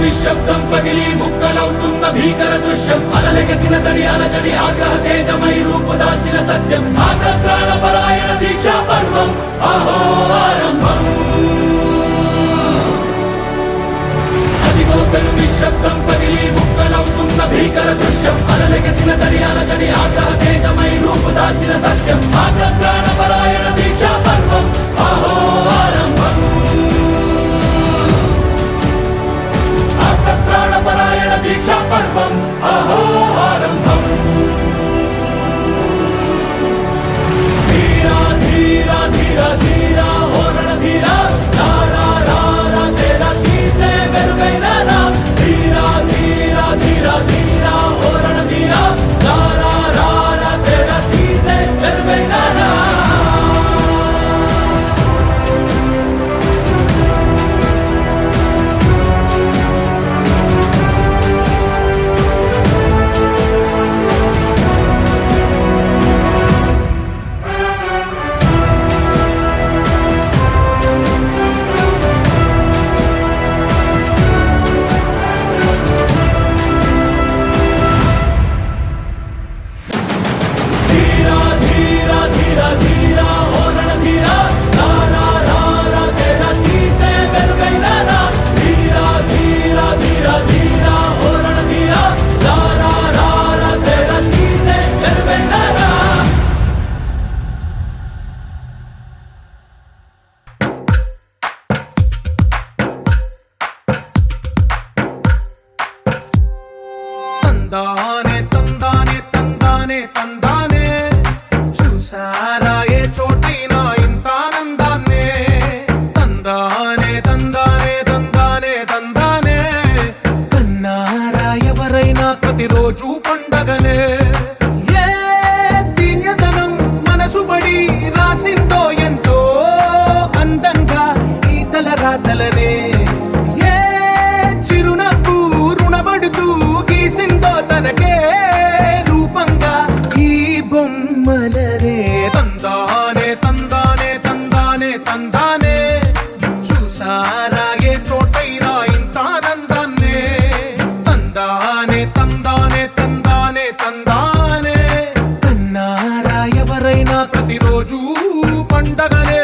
నిశ్శబ్దం పగిలి ముక్కలవుతున్న భీకర దృశ్యం అలలెగసిన తడి అలజడి ఆగ్రహ తేజమై రూపుదాల్చిన సత్యం ఆగ్రత్రాణపరాయణ దీక్షా పర్వం అహో ఆరంభం అదిగోతలు నిశ్శబ్దం పగిలి ముక్కలవుతున్న భీకర దృశ్యం అలలెగసిన తడి అలజడి ఆగ్రహ తేజమై రూపుదాల్చిన సత్యం ఆగ్రత్రాణపరాయణ దీక్షా పర్వం అహో ఆరంభం ప్రాణపరాయణ దీక్షా పర్వం అహో ఆరంభం ధీరా ధీరా ధీరా ధీరా ఓరణ ధీరా రారా రారా తేరా తీసే మెరుగైన రా ధీరా ధీరా ధీరా ధీరా ఓరణ ధీరా రారా రారా తేరా తీసే మెరుగైన రా తందానే తందానే తందానే తందానే చూసారా ఏ చోటైనా ఇంత ఆనందాన్నే తందానే తందానే తందానే తందానే కన్నారా ఎవరైనా ప్రతిరోజు పండగనే ఏ తీయదనం మనసు పడి రాసిందో ఎంతో అందంగా ఈ తల రాతలనే ఏ చిరునవ్వు రుణపడుతూ గీసిందో తనకే రూపంగా ఈ బొమ్మలనే తందానే తందానే తందానే తందానే చూసారా ఏ చోటైనా ఇంత ఆనందాన్నే తందానే తందానే తందానే తందానే కన్నారా ఎవరైనా ప్రతిరోజు పండగనే